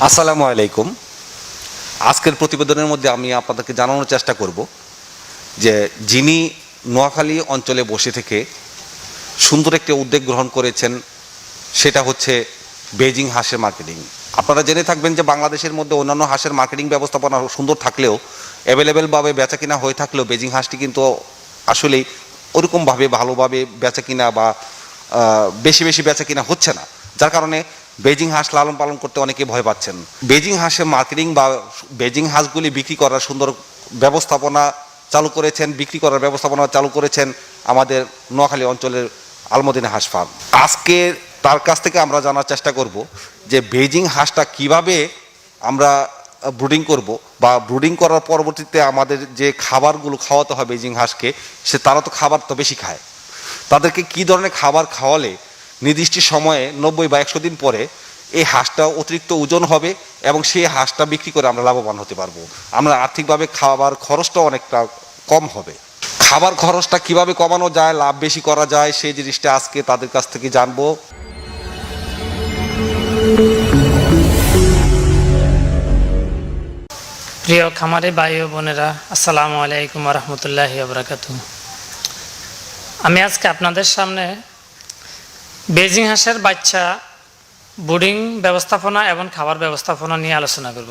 আসসালামু আলাইকুম। আজকের প্রতিবেদনের মধ্যে আমি আপনাদেরকে জানানোর চেষ্টা করব যে যিনি নোয়াখালী অঞ্চলে বসে থেকে সুন্দর একটি উদ্যোগ গ্রহণ করেছেন, সেটা হচ্ছে বেজিং হাঁসের মার্কেটিং। আপনারা জেনে থাকবেন যে বাংলাদেশের মধ্যে অন্যান্য হাঁসের মার্কেটিং ব্যবস্থাপনা সুন্দর থাকলেও, অ্যাভেলেবেলভাবে বেচা কিনা হয়ে থাকলেও বেজিং হাঁসটি কিন্তু আসলেই ওরকমভাবে ভালোভাবে বেচা কিনা বা বেশি বেশি বেচা কিনা হচ্ছে না, যার কারণে বেজিং হাঁস লালন পালন করতে অনেকে ভয় পাচ্ছেন। বেজিং হাঁসের মার্কেটিং বা বেজিং হাঁসগুলি বিক্রি করার সুন্দর ব্যবস্থাপনা বিক্রি করার ব্যবস্থাপনা চালু করেছেন আমাদের নোয়াখালী অঞ্চলের আলমদিনা হাঁস ফার্ম। আজকে তার কাছ থেকে আমরা জানার চেষ্টা করব যে বেজিং হাঁসটা কিভাবে আমরা ব্রুডিং করব, বা ব্রুডিং করার পরবর্তীতে আমাদের যে খাবারগুলো খাওয়াতে হয় বেজিং হাঁসকে, তারা তো খাবার তো বেশি খায়, তাদেরকে কী ধরনের খাবার খাওয়ালে নির্দিষ্ট সময়ে 90 বা 100 দিন পরে এই হাঁসটা অতিরিক্ত ওজন হবে এবং সেই হাঁসটা বিক্রি করে আমরা লাভবান হতে পারবো। আমরা আর্থিকভাবে খাবার খরচটাও অনেকটা কম হবে। খাবার খরচটা কিভাবে কমানো যায়, লাভ বেশি করা যায়, সেই জিনিসটা আজকে তাদের কাছ থেকে জানবো। প্রিয় খামারি ভাই ও বোনেরা, আসসালামু আলাইকুম রহমতুল্লাহি বারাকাতুহু। আমি আজকে আপনাদের সামনে বেজিং হাঁসের বাচ্চা ব্রুডিং ব্যবস্থাপনা এবং খাবার ব্যবস্থাপনা নিয়ে আলোচনা করব।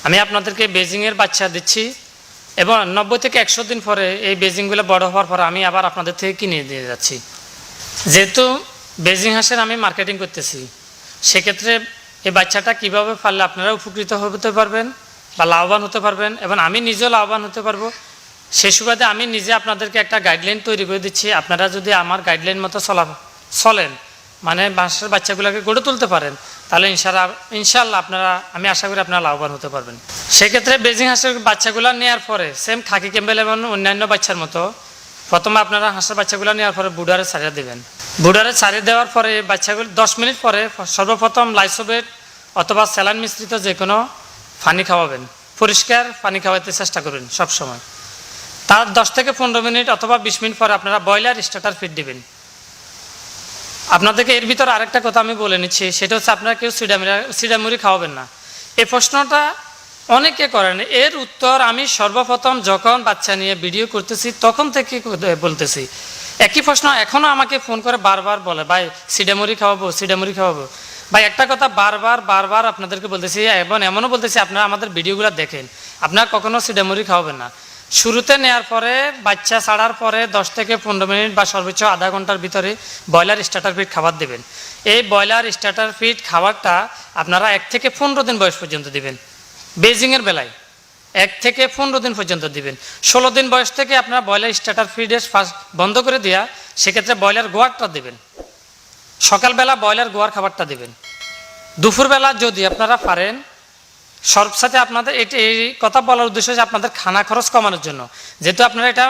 আমি আপনাদেরকে বেজিংয়ের বাচ্চা দিচ্ছি এবং 90 থেকে 100 দিন পরে এই বেজিংগুলো বড় হওয়ার পরে আমি আবার আপনাদের থেকে কিনে দিয়ে যাচ্ছি। যেহেতু বেজিং হাঁসের আমি মার্কেটিং করতেছি, সেক্ষেত্রে এই বাচ্চাটা কীভাবে পারলে আপনারা উপকৃত হতে পারবেন বা লাভবান হতে পারবেন এবং আমি নিজেও লাভবান হতে পারবো, সে সুবাদে আমি নিজে আপনাদেরকে একটা গাইডলাইন তৈরি করে দিচ্ছি। আপনারা যদি আমার গাইডলাইন মতো চলেন, মানে হাঁসের বাচ্চাগুলোকে গড়ে তুলতে পারেন, তাহলে ইনশাল্লাহ আমি আশা করি আপনারা লাভবান হতে পারবেন। সেক্ষেত্রে বেজিং হাঁসের বাচ্চাগুলো নেওয়ার পরে সেম খাকি ক্যাম্বেল এবং অন্যান্য বাচ্চার মতো প্রথমে আপনারা হাঁসের বাচ্চাগুলো নেওয়ার পরে বুডারে ছাড়িয়ে দেবেন। বুডারে ছাড়িয়ে দেওয়ার পরে বাচ্চাগুলো 10 মিনিট পরে সর্বপ্রথম লাইসোবেট অথবা স্যালাইন মিশ্রিত যে কোনো পানি খাওয়াবেন, পরিষ্কার পানি খাওয়াতে চেষ্টা করবেন সবসময়। তার 10 থেকে 15 মিনিট অথবা 20 মিনিট পরে আপনারা ব্রয়লার স্টার্টার ফিড দিবেন। আপনাদেরকে এর ভিতর আরেকটা কথা আমি বলে নিচ্ছি, সেটা হচ্ছে আপনারা কেউ সিডামুড়ি খাওয়াবেন না। এই প্রশ্নটা অনেকে করেন, এর উত্তর আমি সর্বপ্রথম যখন বাচ্চা নিয়ে ভিডিও করতেছি তখন থেকে বলতেছি। একই প্রশ্ন এখনও আমাকে ফোন করে বারবার বলে, ভাই সিডামুড়ি খাওয়াবো। ভাই একটা কথা বারবার আপনাদেরকে বলতেছি এবং এমনও বলতেছি, আপনারা আমাদের ভিডিওগুলো দেখেন, আপনারা কখনো সিডামুড়ি খাওয়াবেন না। শুরুতে নেওয়ার পরে বাচ্চা ছাড়ার পরে 10 থেকে 15 মিনিট বা সর্বোচ্চ আধা ঘন্টার ভিতরে ব্রয়লার স্টার্টার ফিড খাবার দেবেন। এই ব্রয়লার স্টার্টার ফিড খাবারটা আপনারা 1 থেকে 15 দিন বয়স পর্যন্ত দিবেন। বেজিংয়ের বেলায় 1 থেকে 15 দিন পর্যন্ত দিবেন। 16 দিন বয়স থেকে আপনারা ব্রয়লার স্টার্টার ফিডের বন্ধ করে দেওয়া, সেক্ষেত্রে ব্রয়লার গোয়ারটা দেবেন। সকালবেলা ব্রয়লার গোয়ার খাবারটা দেবেন। দুপুরবেলা যদি আপনারা পারেন, সবসাথে আপনাদের এই কথা বলার উদ্দেশ্য যে আপনাদের খানা খরচ কমানোর জন্য, যেহেতু আপনারা এটা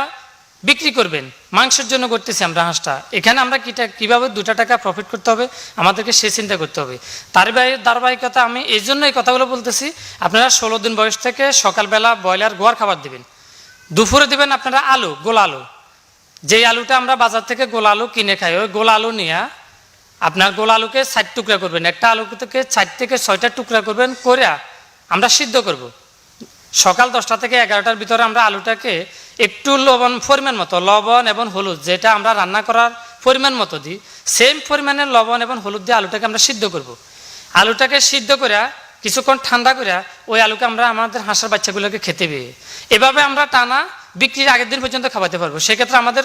বিক্রি করবেন, মাংসের জন্য করতেছি আমরা হাঁসটা, এখানে আমরা কীভাবে 2 টাকা প্রফিট করতে হবে আমাদেরকে সে চিন্তা করতে হবে। তার ধারাবাহিকতা আমি এই জন্য এই কথাগুলো বলতেছি। আপনারা 16 দিন বয়স থেকে সকালবেলা ব্রয়লার গোয়ার খাবার দেবেন। দুপুরে দেবেন আপনারা গোল আলু, যেই আলুটা আমরা বাজার থেকে গোল আলু কিনে খাই, ওই গোল আলু নিয়ে আপনার গোল আলুকে 4 টুকরা করবেন। একটা আলু থেকে 4 থেকে 6টা টুকরা করবেন, করে আমরা সিদ্ধ করব। সকাল 10টা থেকে 11টার ভিতরে আমরা আলুটাকে একটু পরিমাণ মতো লবণ এবং হলুদ, যেটা আমরা রান্না করার পরিমাণ মতো দিই, সেম পরিমাণের লবণ এবং হলুদ দিয়ে আলুটাকে আমরা সিদ্ধ করব। আলুটাকে সিদ্ধ করে কিছুক্ষণ ঠান্ডা করে ওই আলুকে আমরা আমাদের হাঁসের বাচ্চাগুলোকে খেতে পেয়ে এভাবে আমরা টানা বিক্রির আগের দিন পর্যন্ত খাওয়াতে পারবো। সেক্ষেত্রে আমাদের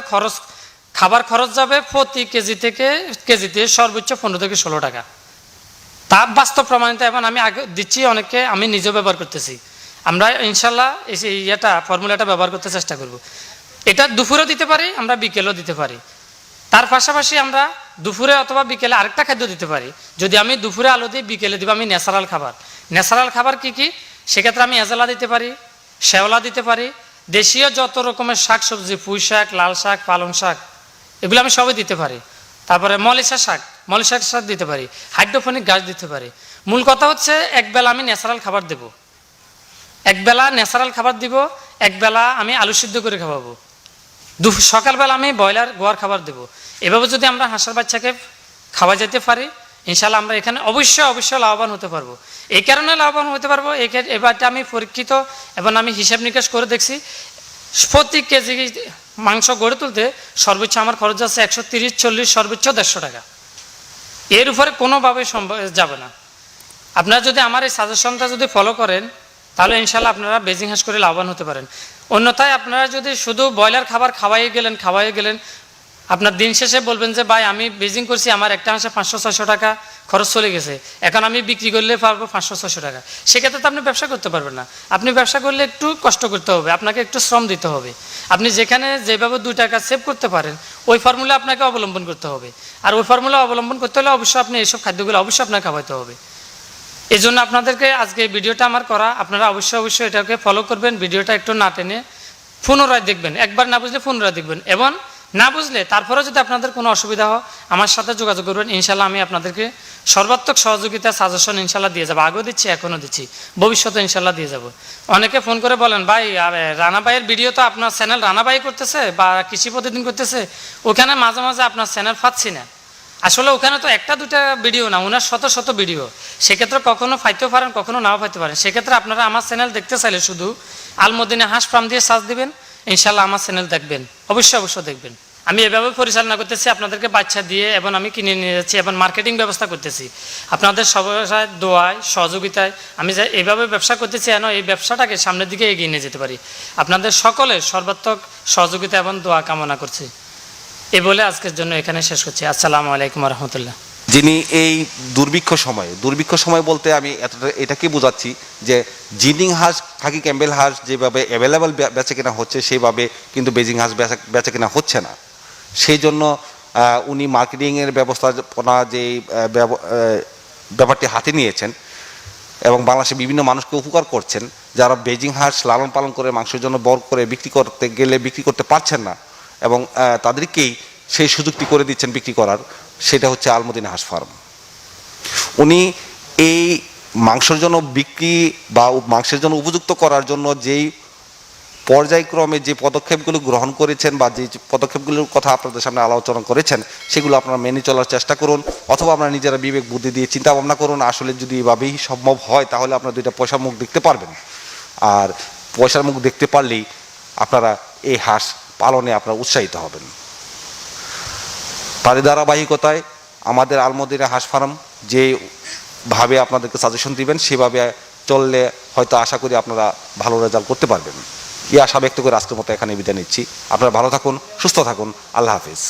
খাবার খরচ যাবে প্রতি কেজিতে সর্বোচ্চ 15 থেকে 16 টাকা। তা বাস্তব প্রমাণিত এবং আমি আগে দিচ্ছি অনেককে, আমি নিজেও ব্যবহার করতেছি। আমরা ইনশাল্লাহ ফর্মুলাটা ব্যবহার করতে চেষ্টা করব। এটা দুপুরেও দিতে পারি, আমরা বিকেলেও দিতে পারি। তার পাশাপাশি আমরা দুপুরে অথবা বিকেলে আরেকটা খাদ্য দিতে পারি। যদি আমি দুপুরে আলু দিই, বিকেলে দিব আমি ন্যাচারাল খাবার কি সেক্ষেত্রে আমি এজলা দিতে পারি, শেওলা দিতে পারি, দেশীয় যত রকমের শাক সবজি, পুঁই শাক, লাল শাক, পালং শাক, এগুলো আমি সবই দিতে পারি। তারপরে মলিশা শাক দিতে পারি, হাইড্রোফোনিক গাছ দিতে পারি। মূল কথা হচ্ছে একবেলা আমি ন্যাচারাল খাবার দেব, একবেলা আমি আলু সিদ্ধ করে খাওয়াবো, সকালবেলা আমি ব্রয়লার গোয়ার খাবার দেব। এভাবে যদি আমরা হাঁসের বাচ্চাকে খাওয়া যেতে পারি, ইনশাল্লাহ আমরা এখানে অবশ্যই লাভবান হতে পারবো। এই কারণে লাভবান হতে পারবো, এবারটা আমি পরীক্ষিত এবং আমি হিসাব নিকাশ করে দেখছি। প্রতি কেজি মাংস গড়ে তুলতে সর্বোচ্চ আমার খরচ আছে 130-140, সর্বোচ্চ 150 টাকা। এর উপরে কোনোভাবে সম্ভব যাবে না। আপনারা যদি আমার এই সাজেশনটা যদি ফলো করেন তাহলে ইনশাল্লাহ আপনারা বেজিং হাঁস করে লাভবান হতে পারেন। অন্যথায় আপনারা যদি শুধু ব্রয়লার খাবার খাওয়াই গেলেন, আপনার দিন শেষে বলবেন যে ভাই আমি বেজিং করছি, আমার একটা হাঁসে 500-600 টাকা খরচ চলে গেছে, এখন আমি বিক্রি করলে পারবো 500-600 টাকা। সেক্ষেত্রে তো আপনি ব্যবসা করতে পারবেন না। আপনি ব্যবসা করলে একটু কষ্ট করতে হবে, আপনাকে একটু শ্রম দিতে হবে। আপনি যেখানে যেভাবে 2 টাকা সেভ করতে পারেন ওই ফর্মুলা আপনাকে অবলম্বন করতে হবে। আর ওই ফর্মুলা অবলম্বন করতে হলে অবশ্যই আপনি এইসব খাদ্যগুলো অবশ্যই আপনাকে খাওয়াতে হবে। এই জন্য আপনাদেরকে আজকে এই ভিডিওটা আমার করা, আপনারা অবশ্যই এটাকে ফলো করবেন। ভিডিওটা একটু না টেনে পুনরায় দেখবেন, একবার না বুঝলে পুনরায় দেখবেন, এবং না বুঝলে তারপরে যদি আপনাদের কোনো অসুবিধা হয় আমার সাথে যোগাযোগ করবেন। ইনশাল্লাহ আমি আপনাদেরকে সর্বাত্মক সহযোগিতা সাজেশন ইনশাল্লাহ দিয়ে যাবো। আগেও দিচ্ছি, এখনও দিচ্ছি, ভবিষ্যতে ইনশাল্লাহ দিয়ে যাব। অনেকে ফোন করে বলেন ভাই রানা ভাইয়ের ভিডিও তো আপনার চ্যানেল রানা ভাই করতেছে বা কৃষি প্রতিদিন করতেছে, ওখানে মাঝে মাঝে আপনার চ্যানেল পাচ্ছি না। আসলে ওখানে তো 1-2টা ভিডিও না, ওনার শত ভিডিও। সেক্ষেত্রে কখনো পাইতেও পারেন, কখনো নাও পাইতে পারেন। সেক্ষেত্রে আপনারা আমার চ্যানেল দেখতে চাইলে শুধু আলমদিনা হাঁস ফার্ম দিয়ে সার্চ দিবেন, ইনশাল্লাহ আমার চ্যানেল দেখবেন, অবশ্যই দেখবেন। আমি এভাবে পরিচালনা করতেছি, আপনাদেরকে বাচ্চা দিয়ে এবং আমি কিনে নিয়ে যাচ্ছি এবং মার্কেটিং ব্যবস্থা করতেছি। আপনাদের সবাই দোয়ায় সহযোগিতায় আমি যে এইভাবে ব্যবসা করতেছি, যেন এই ব্যবসাটাকে সামনের দিকে এগিয়ে নিয়ে যেতে পারি। আপনাদের সকলের সর্বাত্মক সহযোগিতা এবং দোয়া কামনা করছি। এ বলে আজকের জন্য এখানে শেষ করছি। আসসালামু আলাইকুম রহমতুল্লাহ। যিনি এই দুর্ভিক্ষ সময় বলতে আমি এটাকে বোঝাচ্ছি যে জিনিং হাঁস, খাকি ক্যাম্বেল হাঁস যেভাবে অ্যাভেলেবেল বেচে কেনা হচ্ছে সেইভাবে কিন্তু বেজিং হাঁস বেচে কেনা হচ্ছে না। সেই জন্য উনি মার্কেটিংয়ের ব্যবস্থাপনা যে ব্যাপারটি হাতে নিয়েছেন এবং বাংলাদেশে বিভিন্ন মানুষকে উপকার করছেন, যারা বেজিং হাঁস লালন পালন করে মাংসের জন্য বড় করে বিক্রি করতে গেলে বিক্রি করতে পারছেন না, এবং তাদেরকেই সেই সুযোগটি করে দিচ্ছেন বিক্রি করার। সেটা হচ্ছে আলমদিনা হাঁস ফার্ম। উনি এই মাংসের জন্য বিক্রি বা মাংসের জন্য উপযুক্ত করার জন্য যেই পর্যায়ক্রমে যে পদক্ষেপগুলো গ্রহণ করেছেন বা যে পদক্ষেপগুলোর কথা আপনাদের সামনে আলোচনা করেছেন, সেগুলো আপনারা মেনে চলার চেষ্টা করুন, অথবা আপনারা নিজেরা বিবেক বুদ্ধি দিয়ে চিন্তা ভাবনা করুন। আসলে যদি এভাবেই সম্ভব হয় তাহলে আপনারা 2টা পয়সার মুখ দেখতে পারবেন। আর পয়সার মুখ দেখতে পারলেই আপনারা এই হাঁস পালনে আপনারা উৎসাহিত হবেন। তারই ধারাবাহিকতায় আমাদের আলমদিনা হাঁস ফার্ম যেভাবে আপনাদেরকে সাজেশন দিবেন সেভাবে চললে হয়তো আশা করি আপনারা ভালো রেজাল্ট করতে পারবেন। এই আশা ব্যক্ত করে আজকের মতো এখানে বিদায় নিচ্ছি। আপনারা ভালো থাকুন, সুস্থ থাকুন। আল্লাহ হাফিজ।